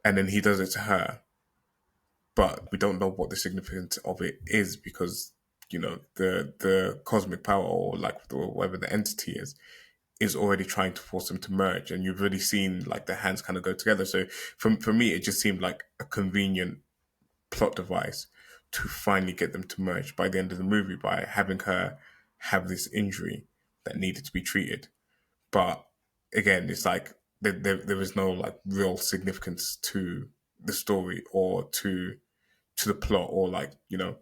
And then he does it to her. But we don't know what the significance of it is because, you know, the cosmic power or like whatever the entity is already trying to force them to merge, and you've already seen like their hands kind of go together. So for me, it just seemed like a convenient plot device to finally get them to merge by the end of the movie by having her have this injury that needed to be treated. But again, it's like there is no like real significance to the story or to the plot or like, you know,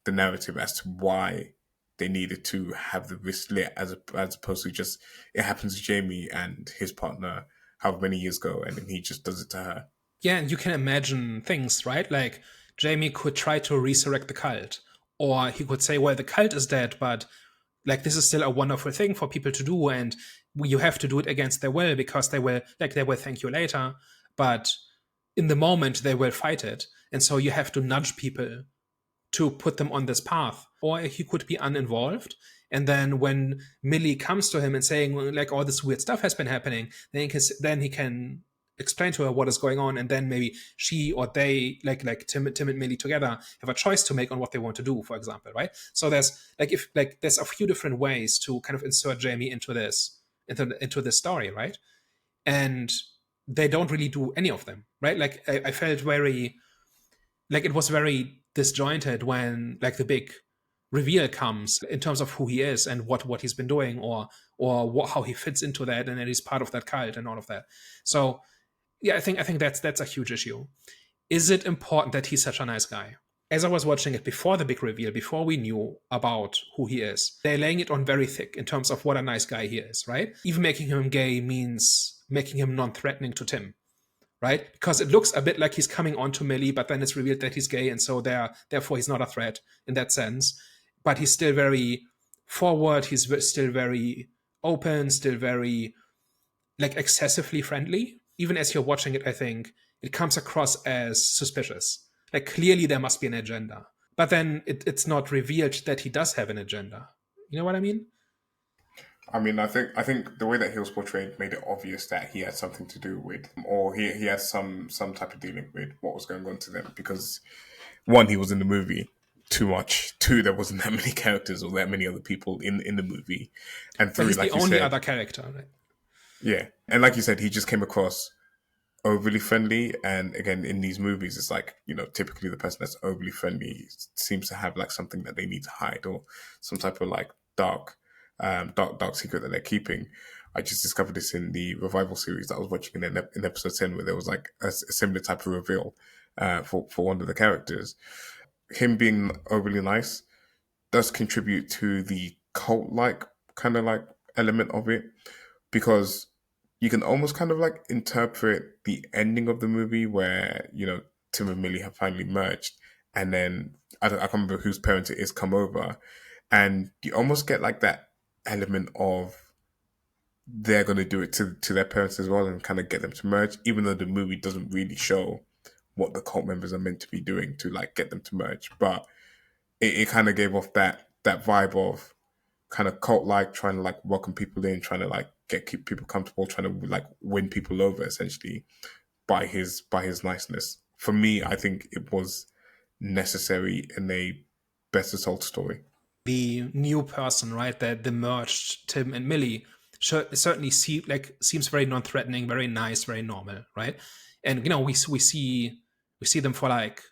the narrative as to why they needed to have the wrist lit as opposed to just it happens to Jamie and his partner however many years ago and then he just does it to her. Yeah, and you can imagine things, right? Like Jamie could try to resurrect the cult, or he could say, well, the cult is dead, but like this is still a wonderful thing for people to do, and you have to do it against their will because they will thank you later, but in the moment they will fight it, and so you have to nudge people to put them on this path. Or he could be uninvolved, and then when Millie comes to him and saying like all this weird stuff has been happening, then he can explain to her what is going on, and then maybe she or they like Tim and Millie together have a choice to make on what they want to do, for example, right? So there's a few different ways to kind of insert Jamie into this story, right? And they don't really do any of them, right? Like I felt very like it was very disjointed when like the big reveal comes in terms of who he is and what he's been doing or how he fits into that and that he's part of that cult and all of that. So yeah, I think that's a huge issue. Is it important that he's such a nice guy? As I was watching it before the big reveal, before we knew about who he is, they're laying it on very thick in terms of what a nice guy he is, right? Even making him gay means making him non-threatening to Tim, right? Because it looks a bit like he's coming on to Millie, but then it's revealed that he's gay, and so therefore he's not a threat in that sense. But he's still very forward, he's still very open, still very like excessively friendly. Even as you're watching it, I think it comes across as suspicious. Like clearly there must be an agenda. But then it's not revealed that he does have an agenda. You know what I mean? I mean, I think the way that he was portrayed made it obvious that he had something to do with, or he had some type of dealing with what was going on to them. Because one, he was in the movie too much. Two, there wasn't that many characters or that many other people in the movie. And three, he's like the only other character, right? Yeah, and like you said, he just came across overly friendly. And again, in these movies, it's like, you know, typically the person that's overly friendly seems to have like something that they need to hide or some type of like dark secret that they're keeping. I just discovered this in the revival series that I was watching in episode 10, where there was like a similar type of reveal for one of the characters. Him being overly nice does contribute to the cult-like kind of like element of it, because you can almost kind of like interpret the ending of the movie where, you know, Tim and Millie have finally merged, and then I can't remember whose parents it is come over, and you almost get like that element of they're going to do it to their parents as well and kind of get them to merge, even though the movie doesn't really show what the cult members are meant to be doing to like get them to merge. But it kind of gave off that vibe of kind of cult-like, trying to like welcome people in, trying to like keep people comfortable, trying to like win people over essentially by his niceness. for me, I think it was necessary in a better told story. The new person, right? The merged Tim and Millie certainly seems very non-threatening, very nice, very normal, right? And we see them for like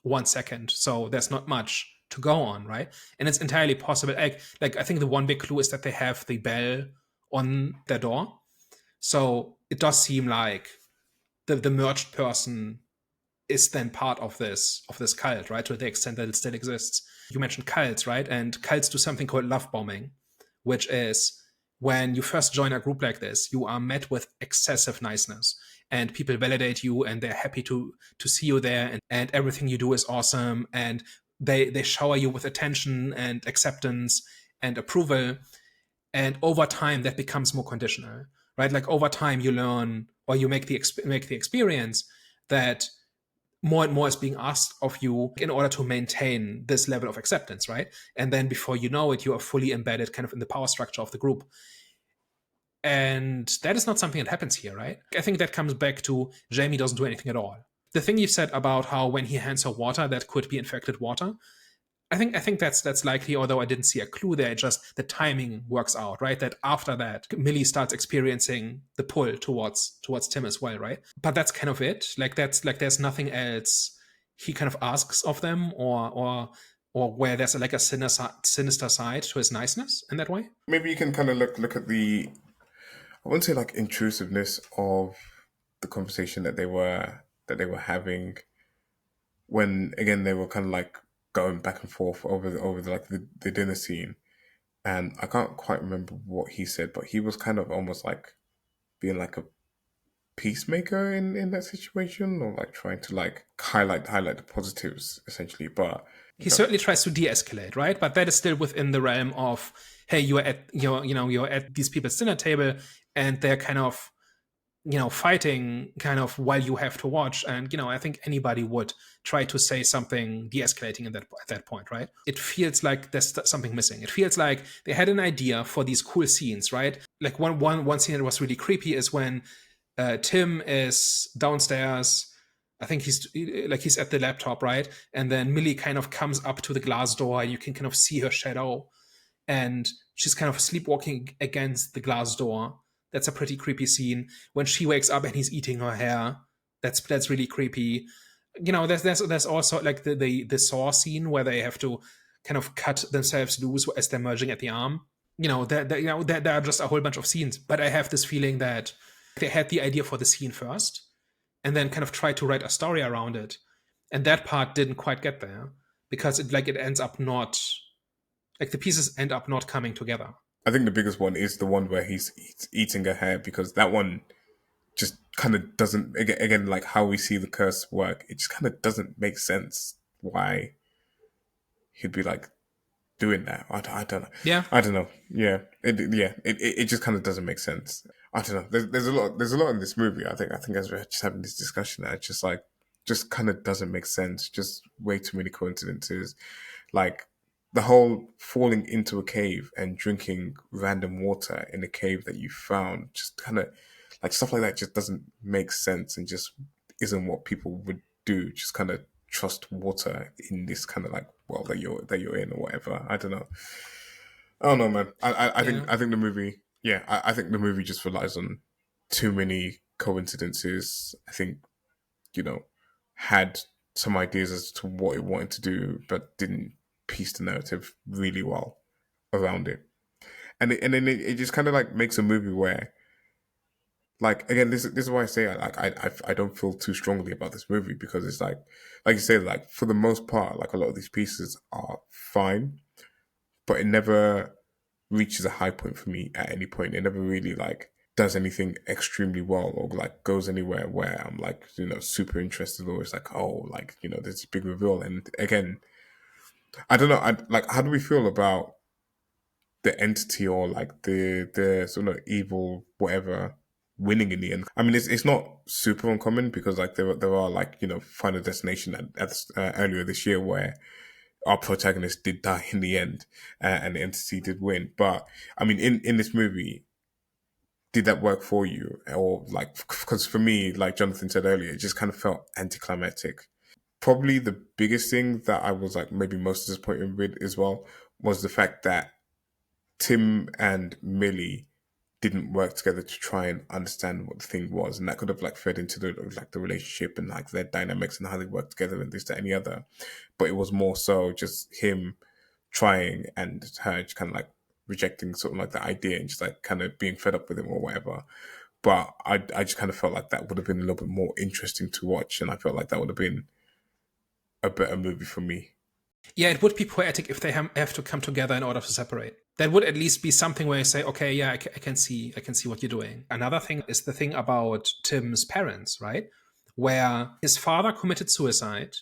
1 second, so there's not much to go on, right? And it's entirely possible. Like I think the one big clue is that they have the bell on their door, so it does seem like the merged person is then part of this cult, right? To the extent that it still exists. You mentioned cults, right? And cults do something called love bombing, which is when you first join a group like this, you are met with excessive niceness, and people validate you, and they're happy to see you there, and everything you do is awesome, and they shower you with attention and acceptance and approval. And over time, that becomes more conditional, right? Like over time, you learn, or you make the experience that more and more is being asked of you in order to maintain this level of acceptance, right? And then before you know it, you are fully embedded kind of in the power structure of the group. And that is not something that happens here, right? I think that comes back to Jamie doesn't do anything at all. The thing you said about how when he hands her water, that could be infected water, I think that's likely, although I didn't see a clue there. Just the timing works out, right? That after that, Millie starts experiencing the pull towards Tim as well, right? But that's kind of it. Like there's nothing else he kind of asks of them, or where there's like a sinister side to his niceness in that way. Maybe you can kind of look at the, I wouldn't say like intrusiveness of the conversation that they were having, when again they were kind of like going back and forth over the dinner scene, and I can't quite remember what he said, but he was kind of almost like being like a peacemaker in that situation, or like trying to like highlight the positives essentially. But he certainly tries to de-escalate, right? But that is still within the realm of, hey, you're at these people's dinner table, and they're kind of fighting kind of while you have to watch. And I think anybody would try to say something de-escalating at that point, right? It feels like there's something missing. It feels like they had an idea for these cool scenes, right? Like one scene that was really creepy is when Tim is downstairs. I think he's at the laptop, right? And then Millie kind of comes up to the glass door, and you can kind of see her shadow, and she's kind of sleepwalking against the glass door. That's a pretty creepy scene. When she wakes up and he's eating her hair, that's really creepy. There's also like the saw scene where they have to kind of cut themselves loose as they're merging at the arm. There are just a whole bunch of scenes. But I have this feeling that they had the idea for the scene first, and then kind of tried to write a story around it, and that part didn't quite get there because it ends up not, like the pieces end up not coming together. I think the biggest one is the one where he's eating her hair, because that one just kind of doesn't, again, like how we see the curse work, it just kind of doesn't make sense why he'd be like doing that. I don't know. Yeah. I don't know. Yeah. It just kind of doesn't make sense. I don't know. There's a lot in this movie. I think as we're just having this discussion, that it's just like, just kind of doesn't make sense. Just way too many coincidences. Like, the whole falling into a cave and drinking random water in a cave that you found, just kind of like stuff like that just doesn't make sense, and just isn't what people would do. Just kind of trust water in this kind of like world that you're in, or whatever. I don't know. I don't know, man. I think the movie, I think the movie just relies on too many coincidences. I think, had some ideas as to what it wanted to do, but didn't piece the narrative really well around it. And then it just kind of like makes a movie where, like, again, this is why I say I don't feel too strongly about this movie, because it's like you said, like, for the most part, like, a lot of these pieces are fine, but it never reaches a high point for me at any point. It never really like does anything extremely well, or like goes anywhere where I'm like, super interested, or it's like, oh, like, there's a big reveal. And again, I don't know. How do we feel about the entity, or like the sort of evil whatever winning in the end? I mean, it's not super uncommon, because like there are like, Final Destination earlier this year where our protagonist did die in the end, and the entity did win. But I mean, in this movie, did that work for you? Or like, because for me, like Jonathan said earlier, it just kind of felt anticlimactic. Probably the biggest thing that I was like maybe most disappointed with as well was the fact that Tim and Millie didn't work together to try and understand what the thing was, and that could have like fed into the relationship and like their dynamics and how they work together and this, that, and the other. But it was more so just him trying and her just kind of like rejecting sort of like the idea and just like kind of being fed up with him or whatever. But I just kind of felt like that would have been a little bit more interesting to watch, and I felt like that would have been a better movie for me. Yeah, it would be poetic if they have to come together in order to separate. That would at least be something where you say, okay, yeah, I can see what you're doing. Another thing is the thing about Tim's parents, right? Where his father committed suicide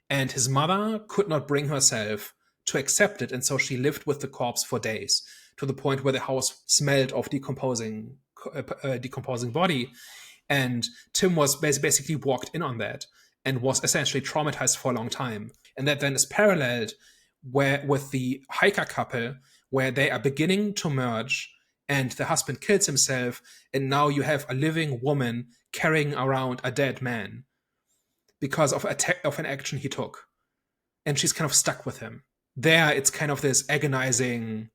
and his mother could not bring herself to accept it. And so she lived with the corpse for days, to the point where the house smelled of decomposing body. And Tim was basically walked in on that and was essentially traumatized for a long time. And that then is paralleled with the hiker couple, where they are beginning to merge and the husband kills himself. And now you have a living woman carrying around a dead man because of an action he took. And she's kind of stuck with him. There, it's kind of this agonizing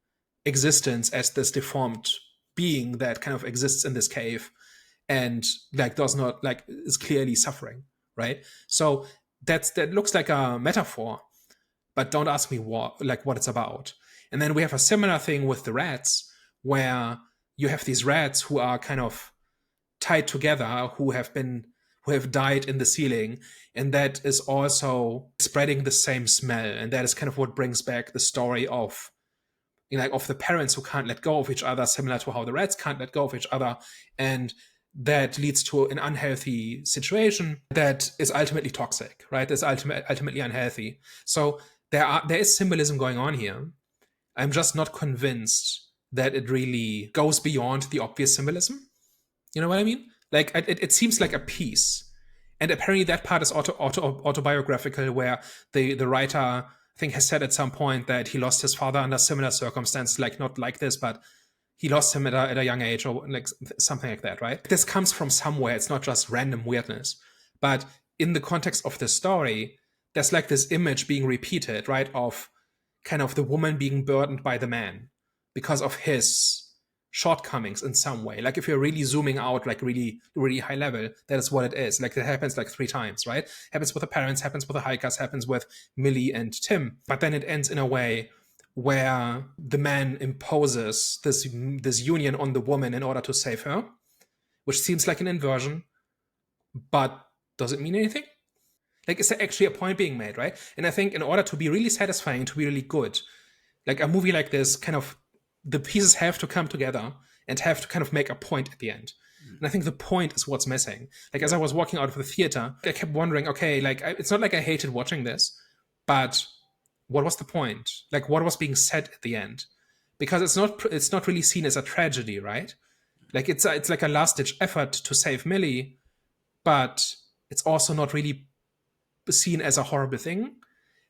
existence as this deformed being that kind of exists in this cave and like does not like is clearly suffering, right? So that looks like a metaphor, but don't ask me what it's about. And then we have a similar thing with the rats, where you have these rats who are kind of tied together, who have died in the ceiling, and that is also spreading the same smell. And that is kind of what brings back the story of, you know, like, of the parents who can't let go of each other, similar to how the rats can't let go of each other. And that leads to an unhealthy situation that is ultimately toxic, right? It's ultimately unhealthy. So there is symbolism going on here. I'm just not convinced that it really goes beyond the obvious symbolism. You know what I mean? Like it seems like a piece, and apparently that part is autobiographical, where the writer, I think, has said at some point that he lost his father under similar circumstances, like not like this, but he lost him at a young age, or like something like that, right? This comes from somewhere. It's not just random weirdness. But in the context of the story, there's like this image being repeated, right, of kind of the woman being burdened by the man because of his shortcomings in some way. Like if you're really zooming out, like really, really high level, that is what it is. Like that happens like 3 times, right? Happens with the parents, happens with the hikers, happens with Millie and Tim. But then it ends in a way where the man imposes this union on the woman in order to save her, which seems like an inversion, but does it mean anything? Like, is there actually a point being made, right? And I think in order to be really satisfying, to be really good, like a movie like this, kind of the pieces have to come together and have to kind of make a point at the end. And I think the point is what's missing. Like, as I was walking out of the theater, I kept wondering, okay, like, it's not like I hated watching this, but what was the point? Like, what was being said at the end? Because it's not really seen as a tragedy, right? Like, it's like a last-ditch effort to save Millie, but it's also not really seen as a horrible thing.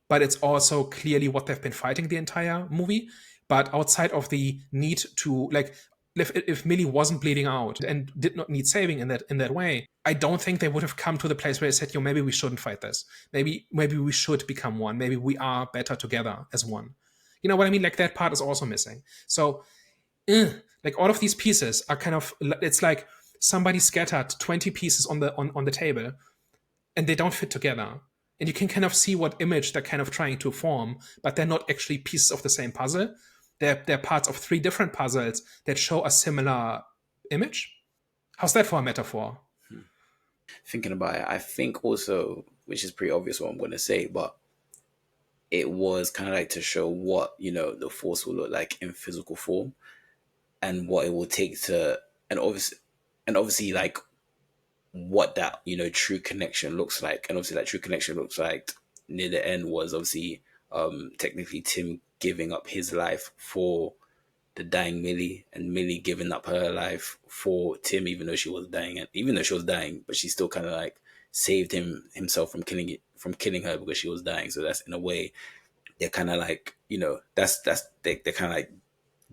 But it's also clearly what they've been fighting the entire movie. But outside of the need to, like, if Millie wasn't bleeding out and did not need saving in that way, I don't think they would have come to the place where they said, maybe we shouldn't fight this. Maybe we should become one. Maybe we are better together as one. You know what I mean? Like, that part is also missing. So, like, all of these pieces are kind of, it's like somebody scattered 20 pieces on the table, and they don't fit together. And you can kind of see what image they're kind of trying to form, but they're not actually pieces of the same puzzle. They're parts of 3 different puzzles that show a similar image. How's that for a metaphor? Thinking about it, I think also, which is pretty obvious what I'm going to say, but it was kind of like to show what, the Force will look like in physical form, and what it will take to, and obviously like what that, true connection looks like. And obviously that true connection looks like near the end was obviously technically Tim giving up his life for the dying Millie, and Millie giving up her life for Tim, even though she was dying, but she still kind of like saved himself from killing her because she was dying. So that's, in a way, they're kind of like, they're kind of like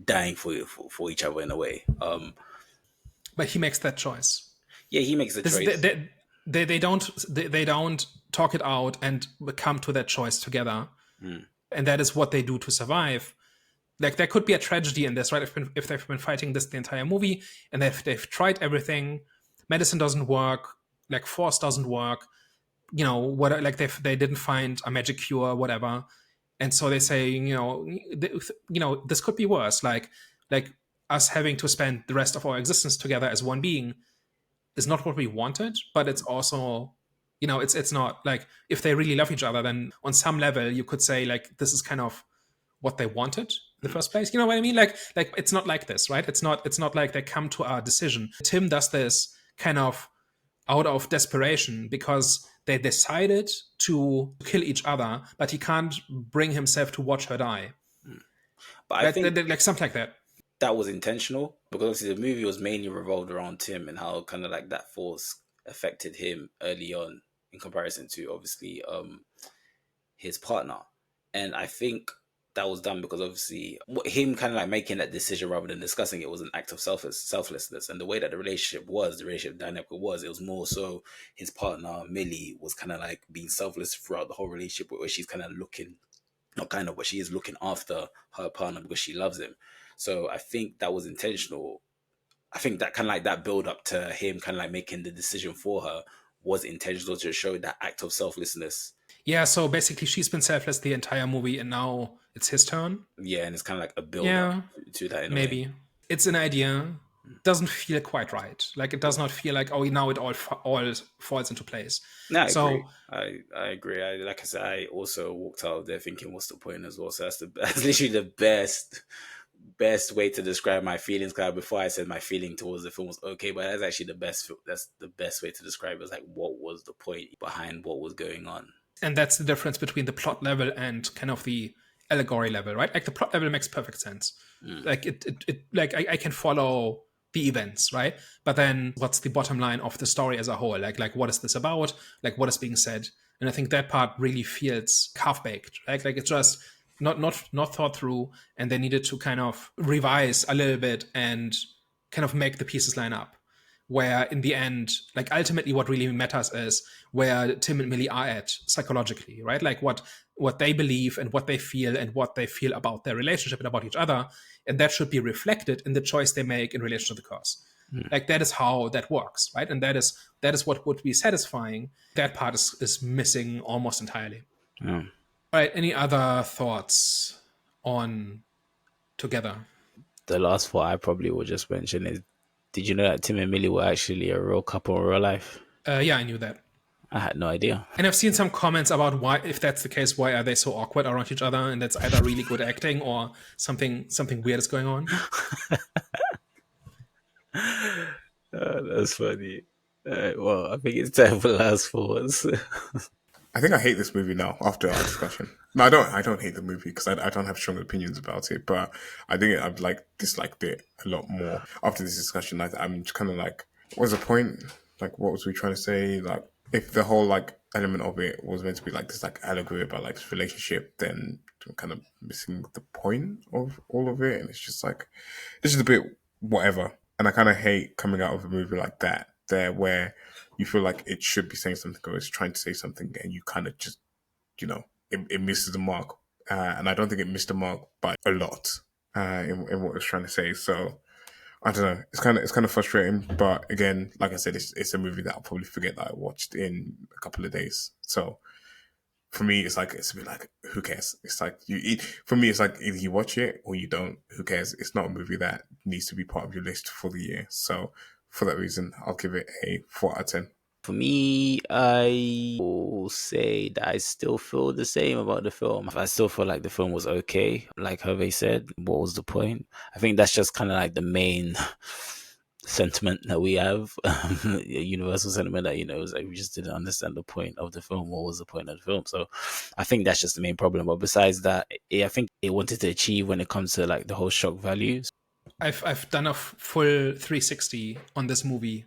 dying for each other in a way. But he makes that choice. Yeah, he makes the choice. They don't talk it out and come to that choice together. And that is what they do to survive. Like, there could be a tragedy in this, right? If they've been fighting this the entire movie, and they've tried everything, medicine doesn't work, like force doesn't work, what, like they didn't find a magic cure, whatever, and so they say, this could be worse. Like us having to spend the rest of our existence together as one being is not what we wanted, but it's also, it's not like, if they really love each other, then on some level you could say, like, this is kind of what they wanted in the first place. You know what I mean? Like it's not like this, right? It's not like they come to a decision. Tim does this kind of out of desperation because they decided to kill each other, but he can't bring himself to watch her die. But I think like something like that. That was intentional, because obviously the movie was mainly revolved around Tim and how kind of like that force affected him early on in comparison to obviously his partner. And I think that was done because obviously him kind of like making that decision rather than discussing it was an act of selflessness. And the way that the relationship dynamic was, it was more so his partner Millie was kind of like being selfless throughout the whole relationship, where she's kind of looking, not kind of, but she is looking after her partner because she loves him. So I think that was intentional. I think that kind of like that build up to him kind of like making the decision for her was intentional to show that act of selflessness. Yeah, so basically she's been selfless the entire movie and now it's his turn. Yeah, and it's kind of like a build up to that in a maybe. way. It's an idea. Doesn't feel quite right. Like, it does not feel like, oh, now it all falls into place. No, I agree. Like I said, I also walked out of there thinking, what's the point as well? So that's literally the best way to describe my feelings. Because before I said my feeling towards the film was okay, but that's actually that's the best way to describe it. Is like, what was the point behind what was going on? And that's the difference between the plot level and kind of the allegory level, right? Like, the plot level makes perfect sense. Like it like I can follow the events, right? But then what's the bottom line of the story as a whole? Like what is this about? Like, what is being said? And I think that part really feels half-baked, right? Like, it's just not thought through, and they needed to kind of revise a little bit and kind of make the pieces line up. Where in the end, like, ultimately what really matters is where Tim and Millie are at psychologically, right? Like what they believe and what they feel about their relationship and about each other. And that should be reflected in the choice they make in relation to the cause. Like, that is how that works, right? And that is what would be satisfying. That part is missing almost entirely. All right, any other thoughts on Together? The last thought I probably will just mention is, did you know that Tim and Millie were actually a real couple in real life? Yeah, I knew that. I had no idea. And I've seen some comments about why, if that's the case, why are they so awkward around each other? And that's either really good acting or something weird is going on. That's funny. Well, I think it's time for last thoughts. I think I hate this movie now after our discussion. No, I don't. I don't hate the movie because I don't have strong opinions about it. But I think I've disliked it a lot more after this discussion. I'm kind of like, what's the point? Like, what was we trying to say? Like, if the whole like element of it was meant to be like this like allegory about like this relationship, then I'm kind of missing the point of all of it. And it's just a bit whatever. And I kind of hate coming out of a movie like that, where you feel like it should be saying something or it's trying to say something, and you kind of just, it misses the mark. And I don't think it missed the mark by a lot in what it was trying to say. So I don't know. It's kind of frustrating. But again, like I said, it's a movie that I'll probably forget that I watched in a couple of days. So for me, it's a bit like, who cares? It's like for me, it's like either you watch it or you don't. Who cares? It's not a movie that needs to be part of your list for the year. So for that reason, I'll give it a 4 out of 10. For me, I will say that I still feel the same about the film. I still feel like the film was okay. Like Hervé said, what was the point? I think that's just kind of like the main sentiment that we have, a universal sentiment that, is like, we just didn't understand the point of the film. What was the point of the film? So I think that's just the main problem. But besides that, I think it wanted to achieve when it comes to like the whole shock value. I've done a full 360 on this movie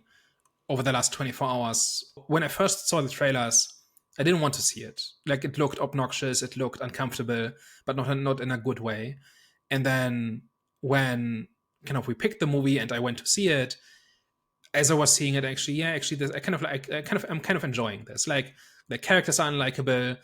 over the last 24 hours. When I first saw the trailers, I didn't want to see it. Like, it looked obnoxious, it looked uncomfortable, but not in a good way. And then when kind of we picked the movie and I went to see it, as I was seeing it, this, I'm kind of enjoying this. Like the characters are unlikable,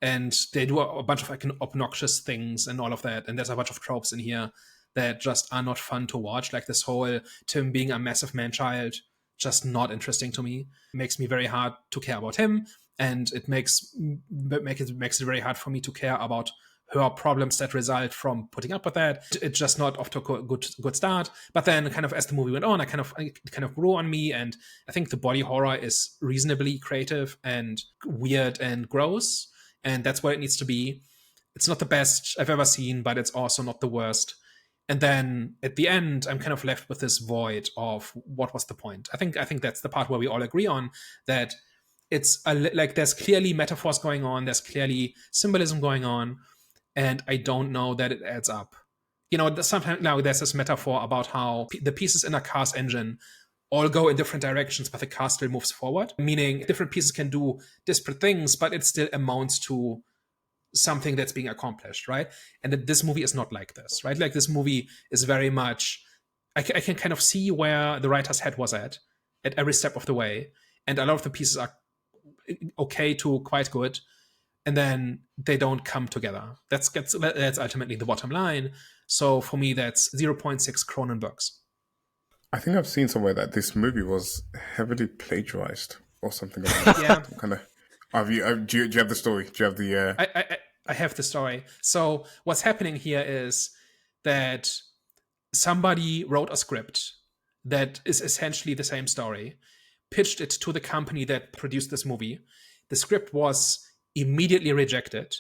and they do a bunch of like obnoxious things and all of that. And there's a bunch of tropes in here that just are not fun to watch. Like this whole Tim being a massive man-child, just not interesting to me. It makes me very hard to care about him, and it makes it very hard for me to care about her problems that result from putting up with that. It's just not off to a good start. But then, kind of as the movie went on, it kind of grew on me, and I think the body horror is reasonably creative and weird and gross, and that's what it needs to be. It's not the best I've ever seen, but it's also not the worst. And then at the end, I'm kind of left with this void of what was the point. I think that's the part where we all agree on that. It's like there's clearly metaphors going on, there's clearly symbolism going on, and I don't know that it adds up. Sometimes now there's this metaphor about how the pieces in a car's engine all go in different directions, but the car still moves forward, meaning different pieces can do disparate things, but it still amounts to something that's being accomplished, right? And that this movie is not like this, right? Like this movie is very much, I can kind of see where the writer's head was at every step of the way, and a lot of the pieces are okay to quite good, and then they don't come together. That's ultimately the bottom line. So for me, that's 0.6 Cronenbergs. I think I've seen somewhere that this movie was heavily plagiarized or something like that. Yeah. Kind of. Do you have the story? Do you have the? I have the story. So what's happening here is that somebody wrote a script that is essentially the same story, pitched it to the company that produced this movie. The script was immediately rejected,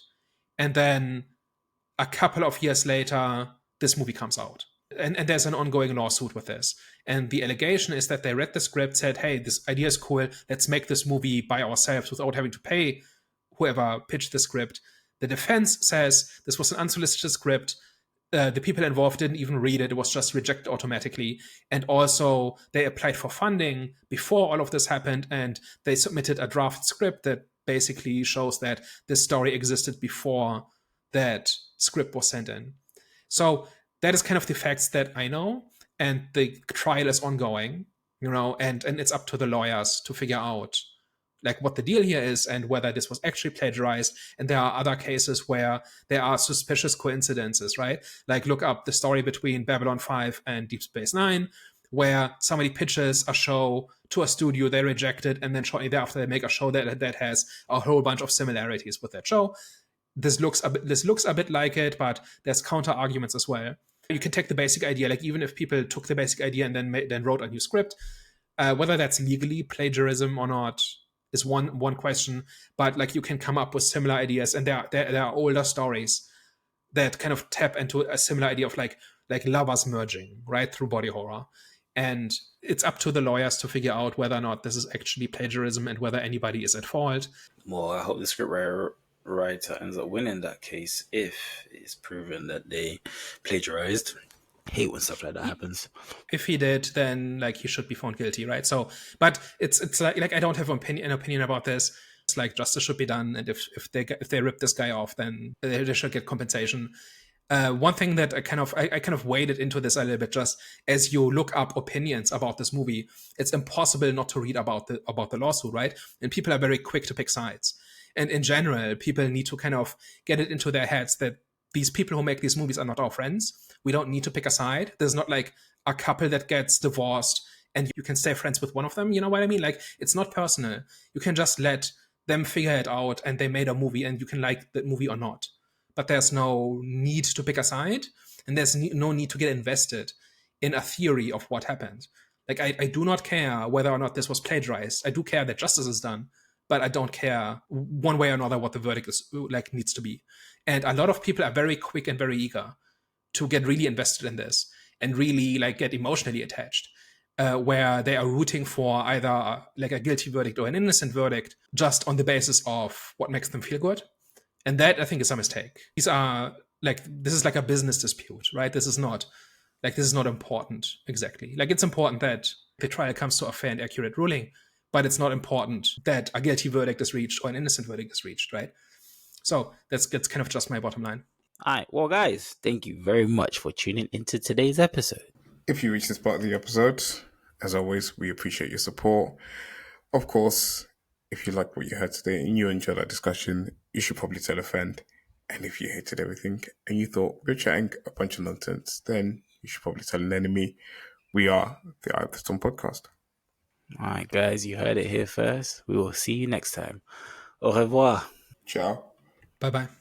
and then a couple of years later, this movie comes out. And there's an ongoing lawsuit with this. And the allegation is that they read the script, said, hey, this idea is cool, let's make this movie by ourselves without having to pay whoever pitched the script. The defense says this was an unsolicited script. The people involved didn't even read it. It was just rejected automatically. And also, they applied for funding before all of this happened, and they submitted a draft script that basically shows that this story existed before that script was sent in. So that is kind of the facts that I know, and the trial is ongoing, and it's up to the lawyers to figure out like what the deal here is and whether this was actually plagiarized. And there are other cases where there are suspicious coincidences, right? Like look up the story between Babylon 5 and Deep Space Nine, where somebody pitches a show to a studio, they reject it, and then shortly thereafter they make a show that has a whole bunch of similarities with that show. This looks a bit like it, but there's counter arguments as well. You can take the basic idea, like even if people took the basic idea and then wrote a new script, whether that's legally plagiarism or not is one question. But like you can come up with similar ideas, and there are older stories that kind of tap into a similar idea of like lovers merging right through body horror. And it's up to the lawyers to figure out whether or not this is actually plagiarism and whether anybody is at fault. Well, I hope the script writer ends up winning that case if it's proven that they plagiarized. I hate when stuff like that happens. If he did, then like he should be found guilty, right? So, but it's like I don't have an opinion about this. It's like justice should be done, and if they rip this guy off, then they should get compensation. One thing that I kind of waded into this a little bit, just as you look up opinions about this movie, it's impossible not to read about the lawsuit, right? And people are very quick to pick sides. And in general, people need to kind of get it into their heads that these people who make these movies are not our friends. We don't need to pick a side. There's not like a couple that gets divorced and you can stay friends with one of them. You know what I mean? Like, it's not personal. You can just let them figure it out, and they made a movie, and you can like the movie or not. But there's no need to pick a side, and there's no need to get invested in a theory of what happened. Like, I do not care whether or not this was plagiarized. I do care that justice is done, but I don't care one way or another what the verdict is like needs to be. And a lot of people are very quick and very eager to get really invested in this and really like get emotionally attached, where they are rooting for either like a guilty verdict or an innocent verdict just on the basis of what makes them feel good. And that, I think, is a mistake. These are like, this is like a business dispute, right? This is not important exactly. Like, it's important that the trial comes to a fair and accurate ruling, but it's not important that a guilty verdict is reached or an innocent verdict is reached, right? So that's kind of just my bottom line. All right. Well, guys, thank you very much for tuning into today's episode. If you reach this part of the episode As always, we appreciate your support. Of course, if you like what you heard today and you enjoyed our discussion, you should probably tell a friend. And if you hated everything and you thought we're chatting a bunch of nonsense, then you should probably tell an enemy. We are the Eye of the Storm podcast. All right, guys, you heard it here first. We will see you next time. Au revoir. Ciao. Bye bye.